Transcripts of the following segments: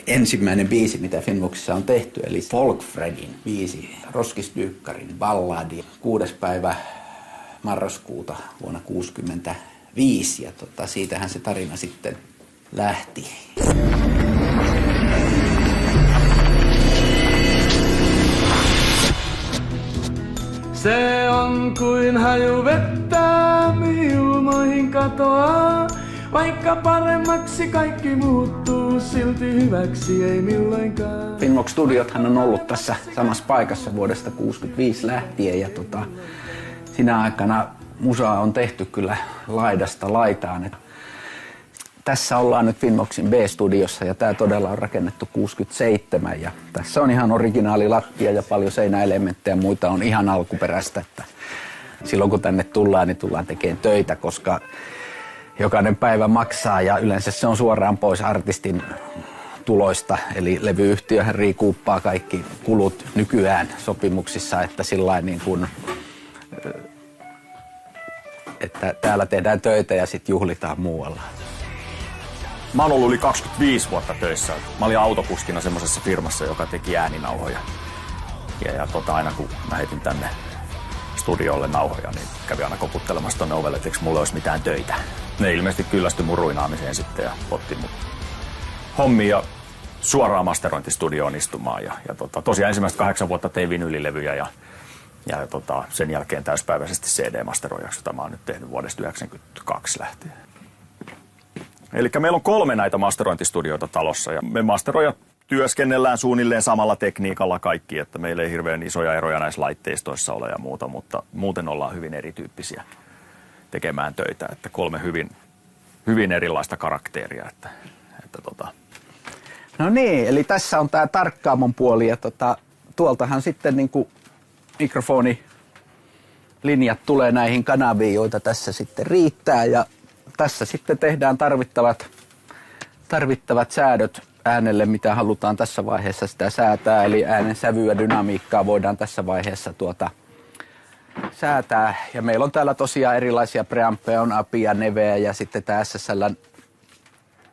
ensimmäinen biisi, mitä Finnvoxissa on tehty, eli Folkfredin biisi, Roskisdyykkarin balladi, 6. päivä marraskuuta vuonna 1965, ja siitähän se tarina sitten lähti. Se on kuin haju vettä, ilmoihin katoaa. Vaikka paremmaksi kaikki muuttuu, silti hyväksi ei milloinkaan. Finnvox Studiothan on ollut tässä samassa paikassa vuodesta 1965 lähtien ja sinä aikana musaa on tehty kyllä laidasta laitaan. Tässä ollaan nyt Finnvoxin B-studiossa ja tämä todella on rakennettu 67 ja tässä on ihan originaali lattia ja paljon seinäelementtejä ja muita on ihan alkuperäistä. Että silloin kun tänne tullaan, niin tullaan tekemään töitä, koska jokainen päivä maksaa ja yleensä se on suoraan pois artistin tuloista. Eli levyyhtiöhän riikuuppaa kaikki kulut nykyään sopimuksissa, että sillain niin kuin, että täällä tehdään töitä ja sitten juhlitaan muualla. Mä oon ollut yli 25 vuotta töissä. Mä olin autokuskina semmoisessa firmassa, joka teki ääninauhoja. Ja aina kun mä heitin tänne studiolle nauhoja, niin kävi aina koputtelemassa tonne ovelle, että eikö mulla olisi mitään töitä. Ne ilmeisesti kyllästyi mun ruinaamiseen sitten ja otti mut hommiin ja suoraan masterointistudioon istumaan. Ja tosiaan ensimmäiset 8 vuotta tein vinylilevyjä ja sen jälkeen täyspäiväisesti CD-masteroijaksi, jota mä oon nyt tehnyt vuodesta 1992 lähtien. Eli meillä on 3 näitä masterointistudioita talossa ja me masteroijat työskennellään suunnilleen samalla tekniikalla kaikki, että meillä ei hirveän isoja eroja näissä laitteistoissa ole ja muuta, mutta muuten ollaan hyvin erityyppisiä tekemään töitä, että 3 hyvin erilaista karakteria. No niin, eli tässä on tämä tarkkaamon puoli ja tuoltahan sitten niinku mikrofonilinjat tulee näihin kanaviin, joita tässä sitten riittää ja tässä sitten tehdään tarvittavat säädöt äänelle, mitä halutaan tässä vaiheessa sitä säätää. Eli äänen sävyä, dynamiikkaa voidaan tässä vaiheessa säätää. Ja meillä on täällä tosiaan erilaisia preampeja, on apia, neveä ja sitten tämä SSL:n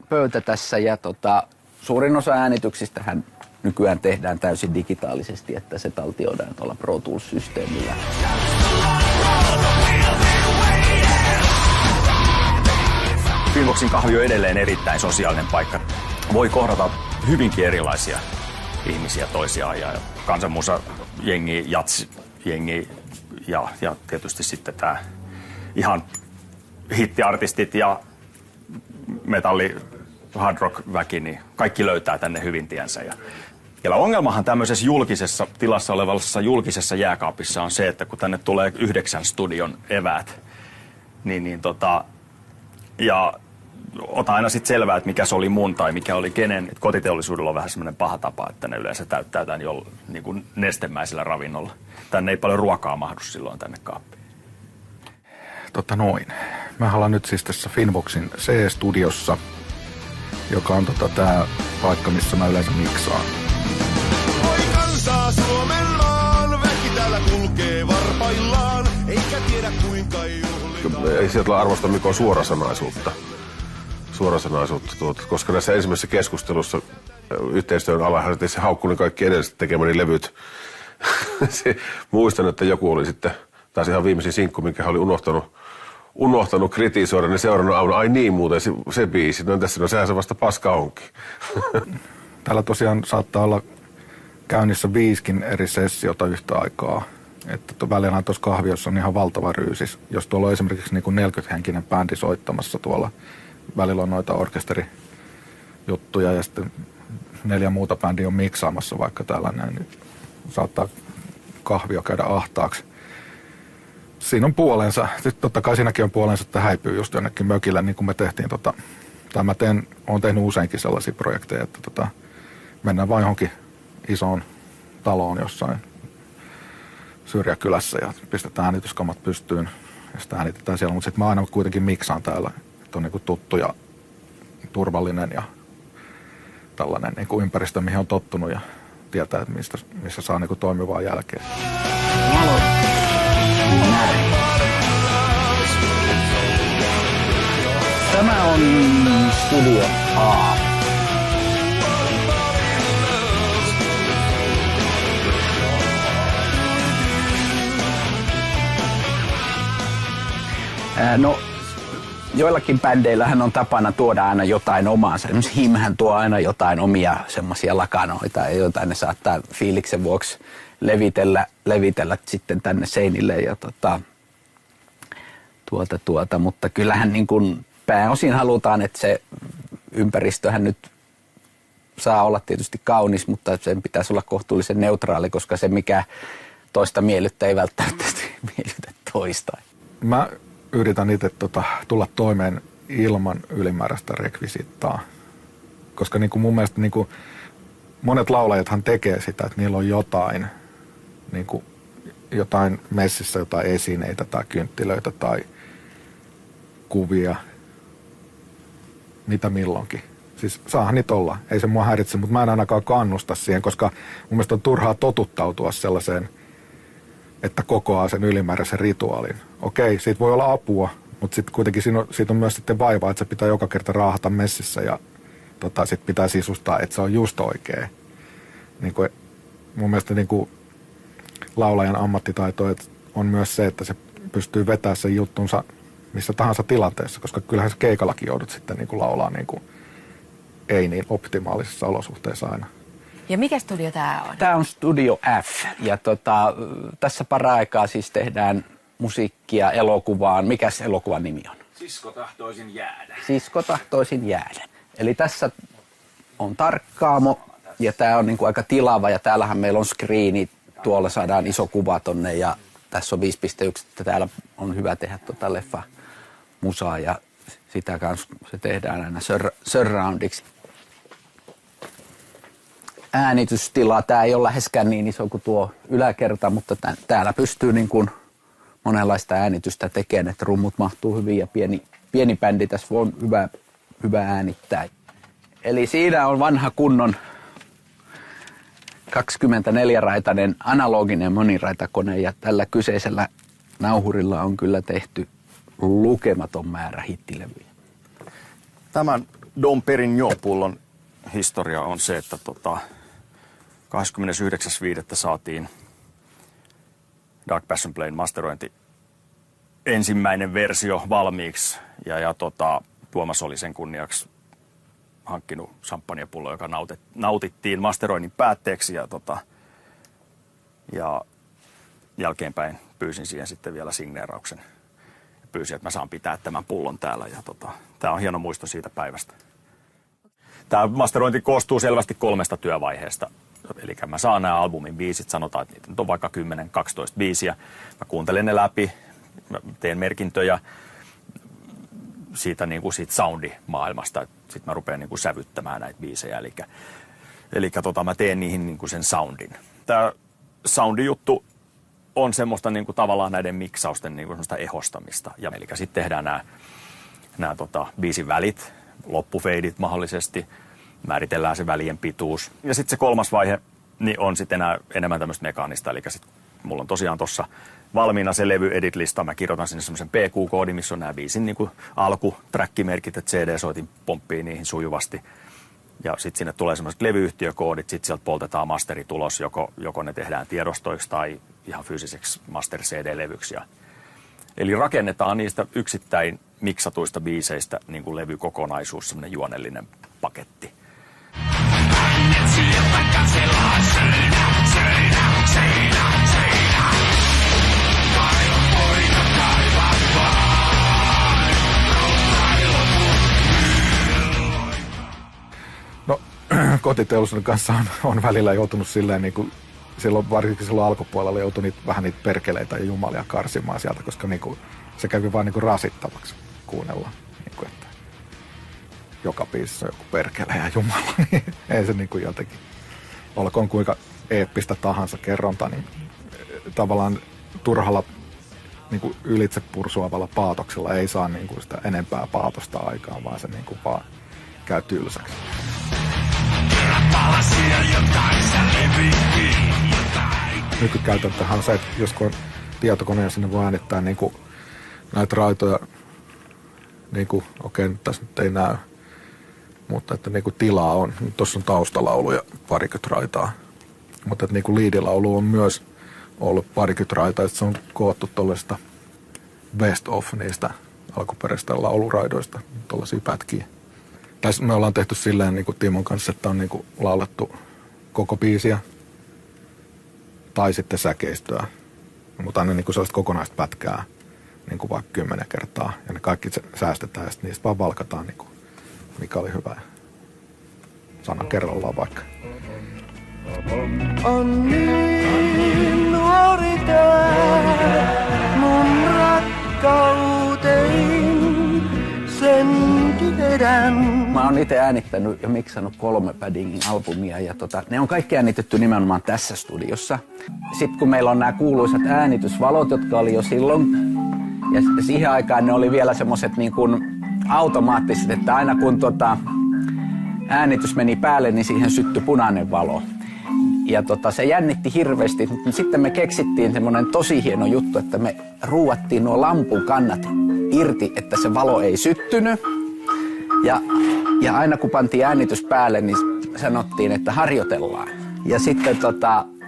pöytä tässä. Ja suurin osa äänityksistähän nykyään tehdään täysin digitaalisesti, että se taltioidaan tuolla Pro Tools-systeemillä. Finnvoxin kahvi on edelleen erittäin sosiaalinen paikka. Voi kohdata hyvinkin erilaisia ihmisiä toisiaan ja kansanmusa, jengi, jats, jengi ja tietysti sitten tämä ihan hittiartistit ja metalli, hard rock väki, niin kaikki löytää tänne hyvin tiensä. Ja ongelmahan tämmöisessä julkisessa tilassa olevassa julkisessa jääkaapissa on se, että kun tänne tulee 9 studion eväät, ja ota aina sitten selvää, että mikä se oli mun tai mikä oli kenen. Et kotiteollisuudella on vähän semmoinen paha tapa, että ne yleensä täyttää tämän niin kuin nestemäisellä ravinnolla. Tänne ei paljon ruokaa mahdu silloin tänne kaappiin. Mä ollaan nyt siis tässä Finnvoxin C-studiossa, joka on tää paikka, missä mä yleensä miksaan. Oi kansaa Suomen maan, väki täällä kulkee varpaillaan, eikä tiedä kuinka juhlitaan. Ei sieltä arvosta mikään suorasanaisuutta, koska näissä ensimmäisessä keskustelussa yhteistyön alahan se haukkui ne kaikki edelliset tekemäni levyt. Muistan, että joku oli sitten taas ihan viimeisin sinkku, minkä oli unohtanut kritisoida, niin seuraavana aamuna, ai niin muuten se biisi, no tässä sehän se vasta paska onkin. Täällä tosiaan saattaa olla käynnissä 5 eri sessiota yhtä aikaa. Että välillä tuossa kahviossa on ihan valtava ryysis. Jos tuolla on esimerkiksi niin kuin 40-henkinen bändi soittamassa tuolla, välillä on noita orkesterijuttuja ja sitten 4 muuta bändiä on miksaamassa vaikka tällainen, niin saattaa kahvio käydä ahtaaksi. Siinä on puolensa. Sitten totta kai siinäkin on puolensa, että häipyy just jonnekin mökille, niin kuin me tehtiin. Olen tehnyt useinkin sellaisia projekteja, että mennään vain johonkin isoon taloon jossain syrjäkylässä ja pistetään äänityskamat pystyyn ja sitä äänitetään siellä. Mutta sitten mä aina kuitenkin miksaan täällä, että on niin kuin tuttu ja turvallinen ja tällainen niin kuin ympäristö, mihin on tottunut ja tietää, että missä saa niin kuin toimivaa jälkeä. Tämä on Studio A. No, joillakin bändeillähän on tapana tuoda aina jotain omaansa. Esimerkiksi Himhän tuo aina jotain omia semmoisia lakanoita ja jotain ne saattaa fiiliksen vuoksi levitellä sitten tänne seinille ja mutta kyllähän niin kuin pääosin halutaan, että se ympäristöhän nyt saa olla tietysti kaunis, mutta sen pitäisi olla kohtuullisen neutraali, koska se mikä toista miellyttää ei välttämättä miellytä toista. Mä yritän itse tulla toimeen ilman ylimääräistä rekvisittaa, koska niin kuin mun mielestä niin kuin monet laulajathan tekee sitä, että niillä on jotain, niin kuin jotain messissä, jotain esineitä tai kynttilöitä tai kuvia, mitä milloinkin. Siis saahan niitä olla, ei se mua häiritse, mutta mä en ainakaan kannusta siihen, koska mun mielestä on turhaa totuttautua sellaiseen, että kokoaa sen ylimääräisen rituaalin. Okei, siitä voi olla apua, mutta sitten kuitenkin siitä on myös sitten vaivaa, että se pitää joka kerta raahata messissä ja sitten pitää sisustaa, että se on just oikein. Niin kuin, mun mielestä niin kuin laulajan ammattitaito on myös se, että se pystyy vetämään sen juttunsa missä tahansa tilanteessa, koska kyllähän se keikallakin joudut sitten niin kuin laulaa niin kuin ei niin optimaalisissa olosuhteissa aina. Ja mikä studio tää on? Tää on Studio F ja tässä para-aikaa siis tehdään musiikkia elokuvaan. Mikäs elokuvan nimi on? Sisko tahtoisin jäädä. Sisko tahtoisin jäädä. Eli tässä on tarkkaamo ja tää on niinku aika tilava ja täällähän meillä on screeni. Tuolla saadaan iso kuva tonne ja tässä on 5.1, että täällä on hyvä tehdä leffa musaa ja sitä kanssa se tehdään aina surroundiksi. Äänitystila, tää ei ole läheskään niin iso kuin tuo yläkerta, mutta täällä pystyy niin kuin monenlaista äänitystä tekemään, että rummut mahtuu hyvin ja pieni bändi tässä on hyvä äänittää. Eli siinä on vanha kunnon 24-raitainen analoginen moniraitakone ja tällä kyseisellä nauhurilla on kyllä tehty lukematon määrä hittilevyjä. Tämän Dom Perignon-pullon historia on se, että 29.5. saatiin Dark Passion Playn masterointi ensimmäinen versio valmiiksi ja Tuomas oli sen kunniaksi hankkinut champagnepullo, joka nautittiin masteroinnin päätteeksi ja jälkeenpäin pyysin siihen sitten vielä signeerauksen. Pyysin, että mä saan pitää tämän pullon täällä ja tää on hieno muisto siitä päivästä. Tämä masterointi koostuu selvästi 3 työvaiheesta. Eli mä saan nämä albumin biisit, sanotaan, että niitä on vaikka 10-12 biisiä. Mä kuuntelen ne läpi, mä teen merkintöjä siitä soundimaailmasta. Sitten mä rupean niin kuin sävyttämään näitä biisejä. Eli mä teen niihin niin kuin sen soundin. Tämä soundijuttu on semmoista niin kuin tavallaan näiden miksausten niin kuin semmoista ehostamista. Eli sitten tehdään nämä biisin välit, loppufeidit mahdollisesti. Määritellään se välien pituus. Ja sitten se 3. vaihe niin on sitten enemmän tämmöistä mekaanista. Eli sitten mulla on tosiaan tuossa valmiina se levy edit-lista. Mä kirjoitan sinne semmoisen PQ-koodin, missä on nämä biisin niin alku-träkkimerkit, että CD-soitin pomppii niihin sujuvasti. Ja sitten sinne tulee semmoiset levyyhtiökoodit, sitten sieltä poltetaan masteritulos, joko ne tehdään tiedostoiksi tai ihan fyysiseksi master-CD-levyksi. Eli rakennetaan niistä yksittäin miksatuista biiseistä niin kuin levykokonaisuus, semmoinen juonellinen paketti. No, kotiteollisuuden kanssa on välillä joutunut silleen niin kuin varsinkin silloin alkupuolella joutui vähän niitä perkeleitä ja jumalia karsimaan sieltä, koska niin kuin, se kävi vaan niin kuin rasittavaksi kuunnella. Niin kuin, että joka biisissä on joku perkele ja jumala, niin ei se niin kuin jotenkin, olkoon kuinka eeppistä tahansa kerronta, niin tavallaan turhalla niin kuin ylitse pursuavalla paatoksella ei saa niin kuin sitä enempää paatosta aikaan, vaan se niin kuin vaan käy tylsäksi. Nykykäytäntöhän on se, että jos on tietokone, sinne voi äänittää niin kuin näitä raitoja, niin kuin, okei, tässä nyt ei näy, mutta että niin kuin tilaa on. Tuossa on taustalaulu ja parikymmentä raitaa. Mutta että niin kuin liidilaulu on myös ollut parikymmentä raitaa, että se on koottu tuollaista best of niistä alkuperäistä lauluraidoista, tuollaisia pätkiä. Tässä me ollaan tehty silleen niin kuin Timon kanssa, että on niin kuin laulettu koko biisiä tai sitten säkeistöä, mutta aina niin kuin sellaista kokonaista pätkää niin kuin vaikka 10 kertaa ja ne kaikki säästetään ja sitten niistä vaan valkataan, niin kuin, mikä oli hyvä. Sana kerrallaan vaikka. On niin nuori tää mun rakkauteen, sen tiedän. Mä oon itse äänittänyt ja miksannut 3 Paddingin albumia ja ne on kaikki äänitetty nimenomaan tässä studiossa. Sitten kun meillä on nämä kuuluisat äänitysvalot, jotka oli jo silloin, ja siihen aikaan ne oli vielä semmoset niin kuin automaattiset, että aina kun äänitys meni päälle, niin siihen syttyi punainen valo. Ja se jännitti hirveästi, mutta sitten me keksittiin semmoinen tosi hieno juttu, että me ruuattiin nuo lampun kannat irti, että se valo ei syttynyt. Ja aina kun pantiin äänitys päälle, niin sanottiin, että harjoitellaan. Ja sitten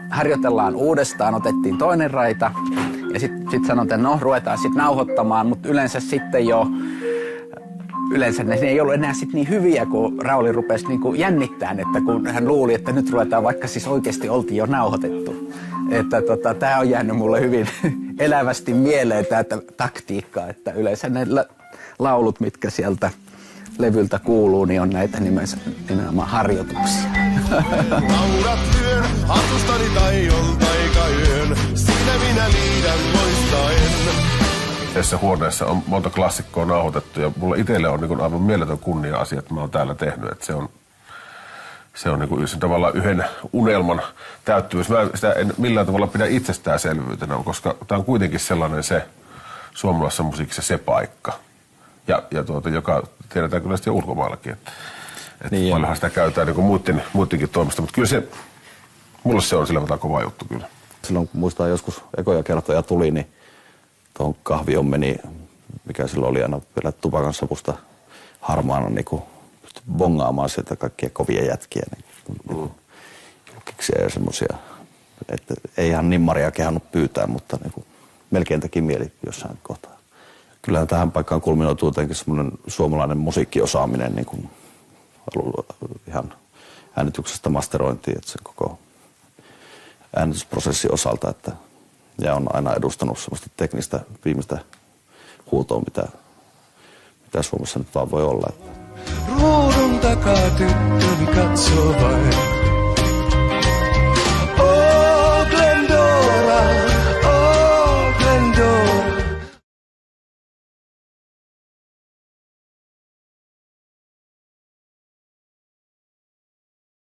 harjoitellaan uudestaan, otettiin toinen raita ja sitten sanotaan, että no ruvetaan sitten nauhoittamaan, mutta yleensä sitten ne ei ollut enää sit niin hyviä, kun Rauli rupesi niinku jännittämään, että kun hän luuli, että nyt ruvetaan, vaikka siis oikeasti oltiin jo nauhoitettu. Että tämä on jäänyt mulle hyvin elävästi mieleen, tämä taktiikka, että yleensä ne laulut, mitkä sieltä levyltä kuuluu, niin on näitä nimenomaan harjoituksia. Naurat yön, hatustani taion taikayön, siinä minä liidän loistaen. Tässä huoneessa on monta klassikkoa nauhoitettu ja mulle itselle on niin aivan mieletön kunnia-asia, että mä oon täällä tehnyt. Että se on niin se tavallaan yhden unelman täyttyvyys. Mä sitä en millään tavalla pidä itsestäänselvyytenä, koska tämä on kuitenkin sellainen se suomalaisessa musiikissa se paikka. Joka tiedetään kyllä sitten ulkomaillakin. Että niin paljonhan sitä käytetään niin muidenkin toimesta, mutta kyllä mulle se on sillä tavalla kova juttu kyllä. Silloin kun muistaa joskus ekoja kertoja tuli, niin tuohon kahvioon meni, mikä silloin oli aina vielä tupakansavusta harmaana, niin kuin bongaamaan sieltä kaikkia kovia jätkiä. Niin julkiksia ja semmoisia, että ei ihan nimmaria kehannut pyytää, mutta niin kuin melkein teki mieli jossain kohtaa. Kyllähän tähän paikkaan kulminoituu jotenkin semmoinen suomalainen musiikkiosaaminen niin kuin ihan äänityksestä masterointiin, että se koko äänitysprosessin osalta, ja on aina edustanut semmoista teknistä viimeistä huutoa, mitä Suomessa nyt vaan voi olla. Ruudun takaa tyttöni katsoo vain.